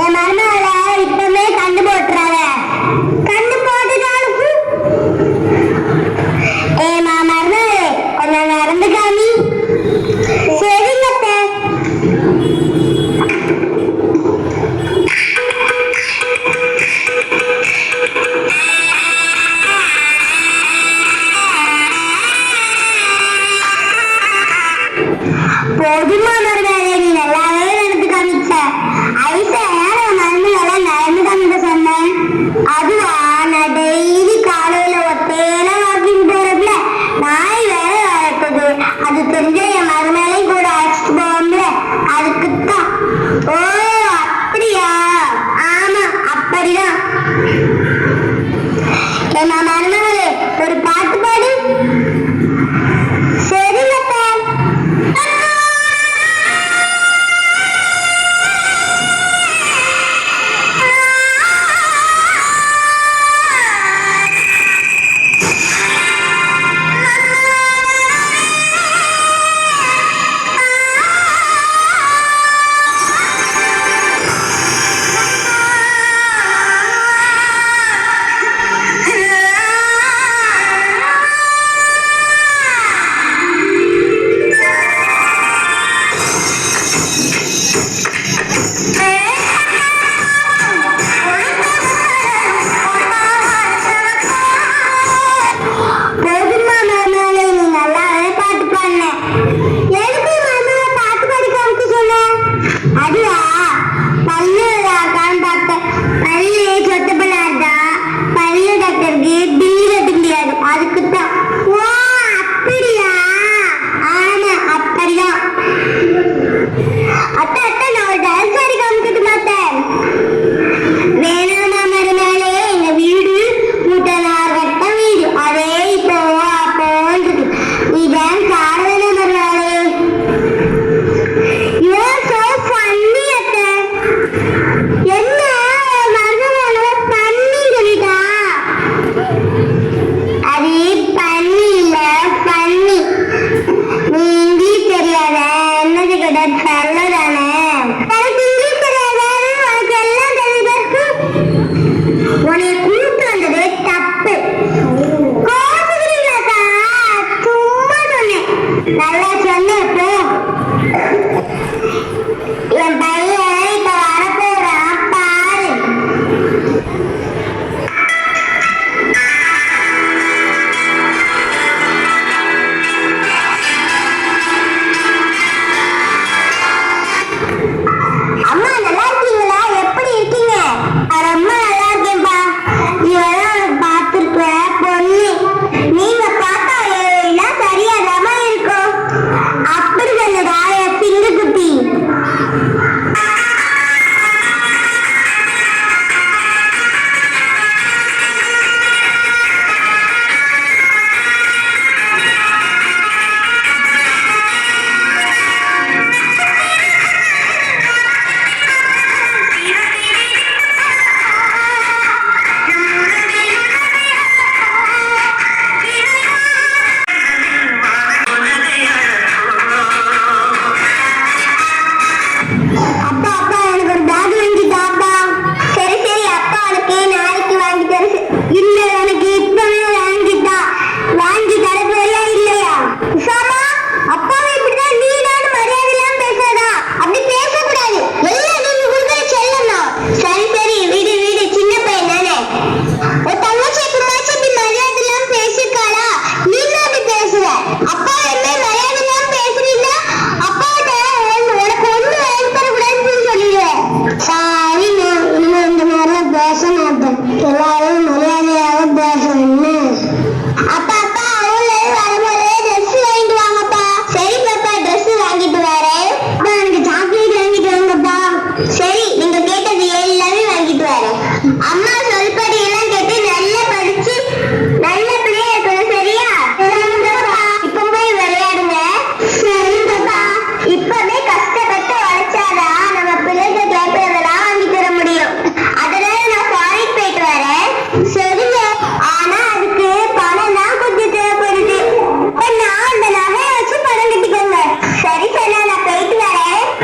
என் மருமகளை இப்பவே கண்டு போட்டுறாத. கண்டு போட்டுட்டாலும் ஏமா மருமகளே கொஞ்சம் நடந்து காமி. சரிங்க. போதுமா மருமகளே, நீ நல்லாவே நடந்து காமிச்ச. ஐசா மருமகளை நடந்து காமிக்க சொன்னேன். அதுவா, நான் டெய்லி காலையில ஒத்தையில வாக்கிங் போறதுல நாய் வேற வளர்க்குது. அது தெரிஞ்ச என் மருமகளையும் கூட அழைச்சிட்டு போவோம்ல, அதுக்குத்தான். ஓ அப்படியா? ஆமா அப்படிதான். ஏமா மருமகளே, ஒரு பாட்டு பாடு.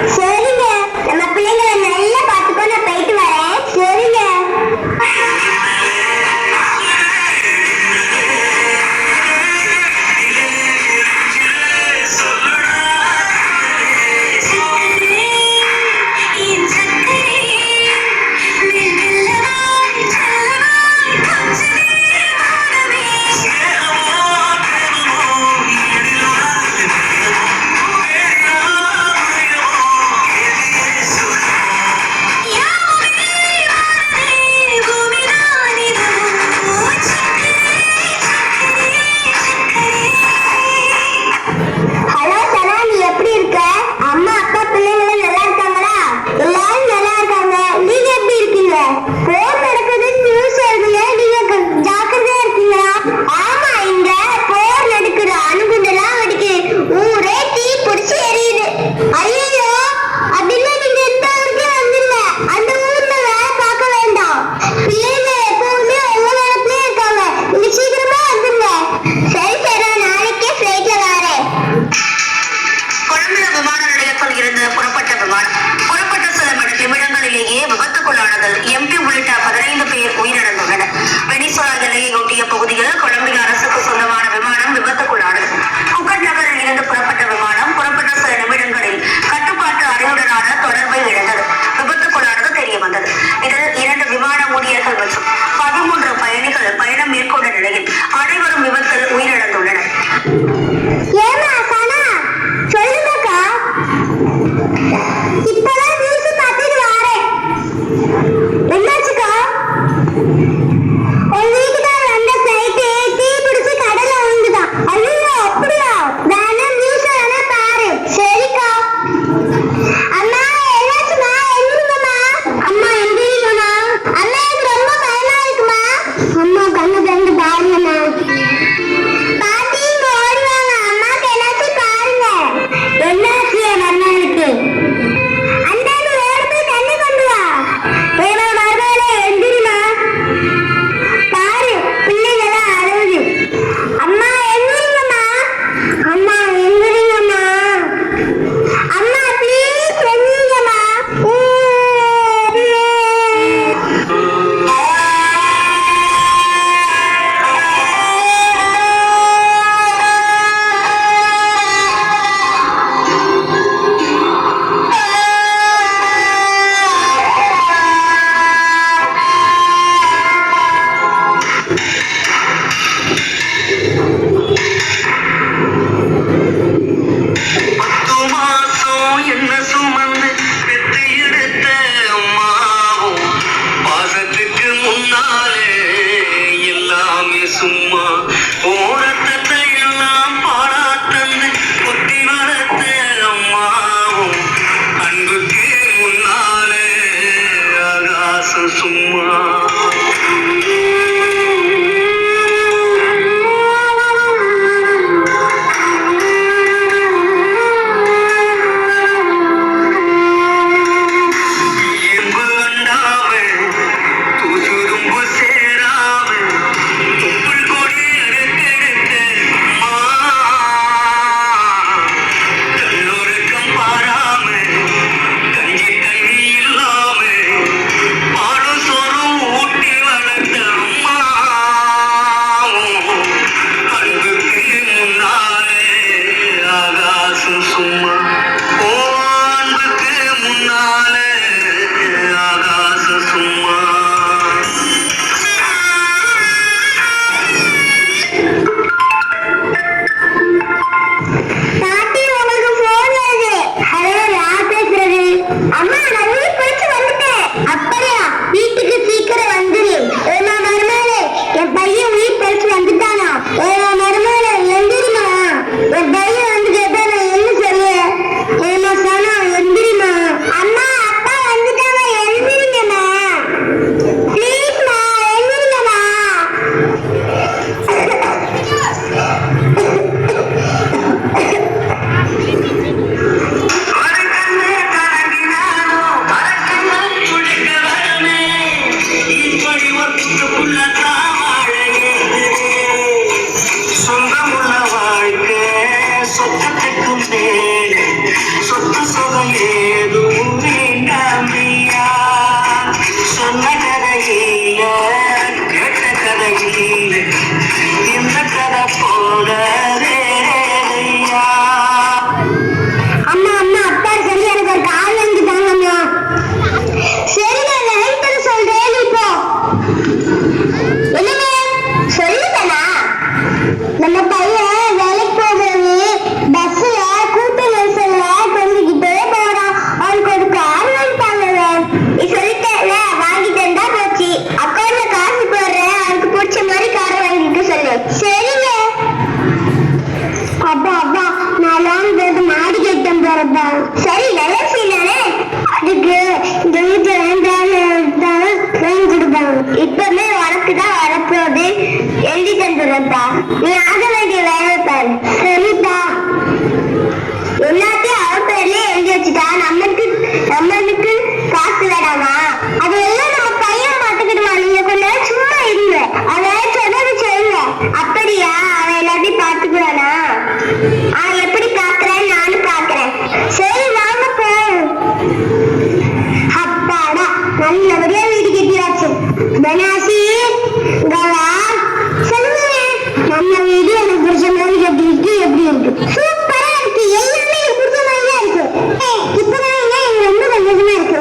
சரிங்க, நம்ம பிள்ளைங்களை நல்லபடியா வீடு கட்டியாச்சு. பெனாசி கவா சொல்லுங்க, நம்ம வீடு எனக்கு பிடிச்ச மாதிரி கட்டிருக்கு. எப்படி இருக்கு? சூப்பரா இருக்கு. எல்லாமே எனக்கு பிடிச்ச மாதிரி தான் இருக்கு. இப்பதான் எனக்கு ரொம்ப சந்தோஷமா இருக்கு.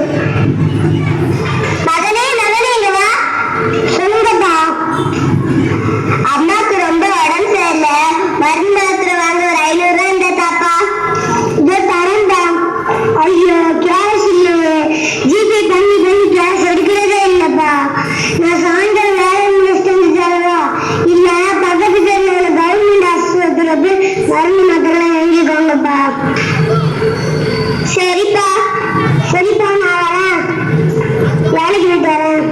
மகனே மகனே இங்க வா. சொல்லுங்கப்பா. அம்மாக்கு ரொம்ப உடம்பு சரியில்லை, மருந்து மாத்திரை வாங்க ஒரு 500 ரூபாய் இந்த தாப்பா. இதோ தரேன்டா. ஐயோ கேஷ் இல்லையே, ஜிபே பண்ணி கேஷ் எடுக்கிறதே இல்லப்பா. நான் சாயந்தரம் வேலை முடிச்சுட்டு வந்து தரவா? இல்ல பக்கத்து தெருல உள்ள கவர்மெண்ட் ஆஸ்பத்திரியில போய் மருந்து மாத்திரை வாங்கிக்கோங்கப்பா. சரிப்பா சரிப்பா, நான் வரேன், வேலைக்கு போயிட்டு வரேன்.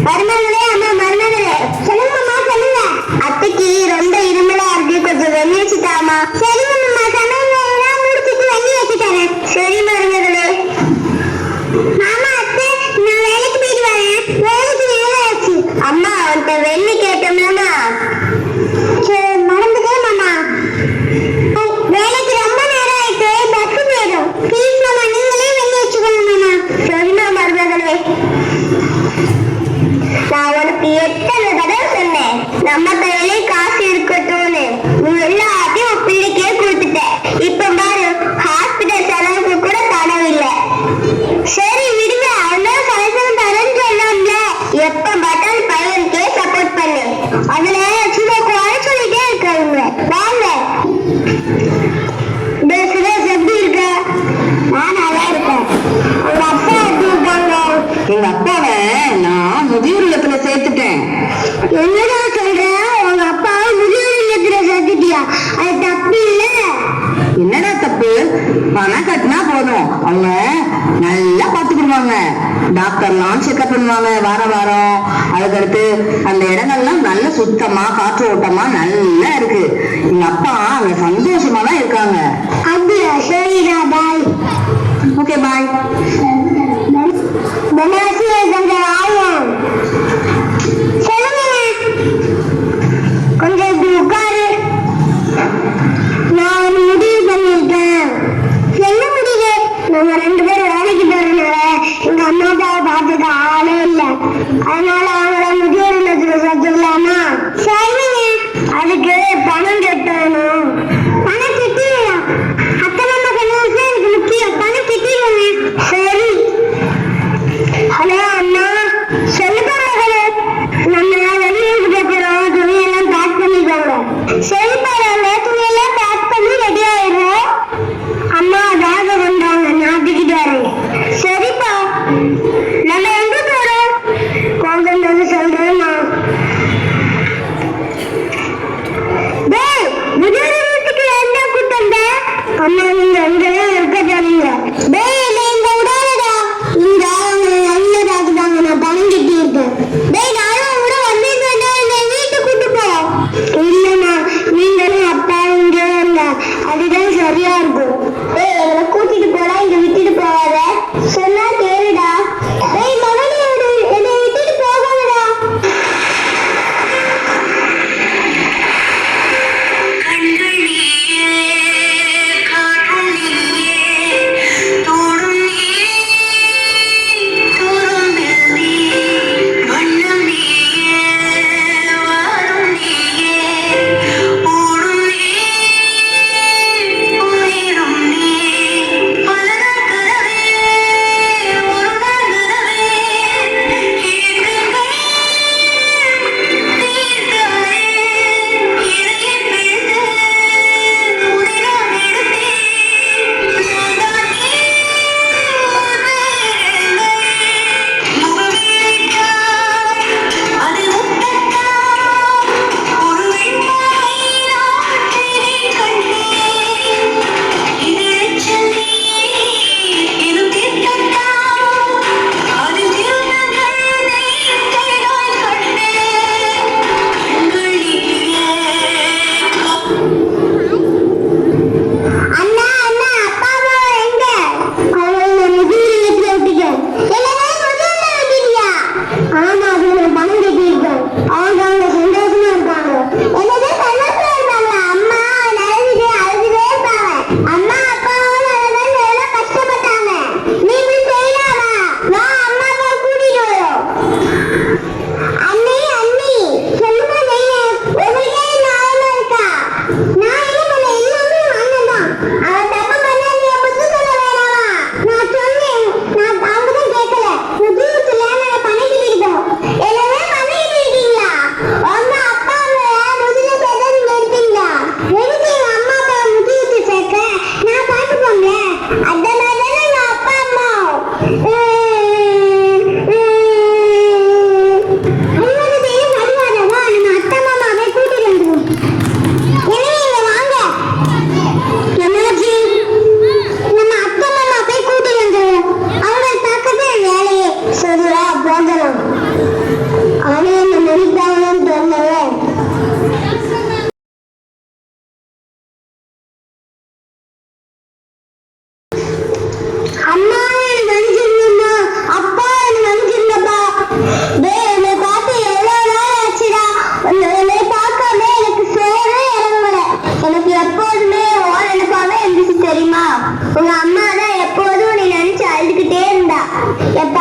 மருமகளே அம்மா மருமகளே. சொல்லுங்கம்மா சொல்லுங்க. அத்தைக்கு ரொம்ப இருமலா இருக்கு, கொஞ்சம் வெண்ணி வச்சுட்டாமா. சரிங்கம்மா, சமையல் வேலையெல்லாம் முடிச்சுட்டு வெண்ணி வச்சு தரேன். சரி மருமகளே. மாமா அத்தை, நான் வேலைக்கு போயிட்டு வரேன். வேலைக்கு வேலை ஆச்சு. அம்மா உன்கிட்ட வெண்ணி கேட்டோம்லம்மா. சரி மறந்துட்டே மாமா. வேலைக்கு ரொம்ப நேரம் ஆயிட்டு, பஸ் போயிடும். ப்ளீஸ் மாமா, நீங்களே வெண்ணி வச்சுக்கோங்க மாமா. சரிம்மா மருமகளே. நான் உனக்கு எத்தனை தடவை சொன்னேன், நம்ம கையிலே காசு இருக்கட்டும்னு. நீ எல்லாத்தையும் உன் பிள்ளைக்கே கொடுத்துட்ட. இப்ப பாரு, ஹாஸ்பிட்டல் செலவுக்கு கூட பணம் இல்ல. சரி விடுங்க, அவன் கலெக்ஷன் தரேன்னு சொல்லாம்ல. எப்ப பார்த்தாலும் பையனுக்கே சப்போர்ட் பண்ணு. அதுல சும்மா குறை சொல்லிட்டே இருக்காங்க. வாங்க. சுரேஷ் எப்படி இருக்க? நான் நல்லா இருக்கேன். உங்க அப்பா எப்படி இருக்காங்க? எங்க அப்பாவை நான் முதியோர் இல்லத்துல சேர்த்துட்டேன். என்னடா சொல்ற? உங்க அப்பாவை முதியோர் இல்லத்துல சேர்த்துட்டியா? அது தப்பு இல்ல. என்னடா தப்பு? பணம் கட்டினா போதும், அவங்க நல்லா பாத்துக்கிடுவாங்க. டாக்டர்லாம் செக்அப் பண்ணுவாங்க வாரம் வாரம். அதுக்கடுத்து அந்த இடங்கள்லாம் நல்ல சுத்தமா காற்று ஓட்டமா நல்லா இருக்கு. எங்க அப்பா அங்க சந்தோஷமா தான் இருக்காங்க. அப்படியா? சரிடா, பாய். Okay bye. பெனாசி கொஞ்சம் ஆகும். சொல்லுங்க. கொஞ்சம் இப்படி உட்காரு. நான் ஒரு முடிவு பண்ணிருக்கேன். என்ன முடிவு? நம்ம 2 பேரும் வேலைக்கு போறதுனால எங்க அம்மா அப்பாவை பார்த்துக்க ஆளே இல்லை. அதனால அவங்கள முதியோர் இல்லத்துல சேர்த்துக்கலாமா? சரிங்க. அதுக்கு பணம் கட்டணும். பணம் கட்டிடலாம். அத்தை மாமா கல்யாணம் எனக்கு முக்கியம். பணம் கட்டிடுவாங்க. சரி எப்பா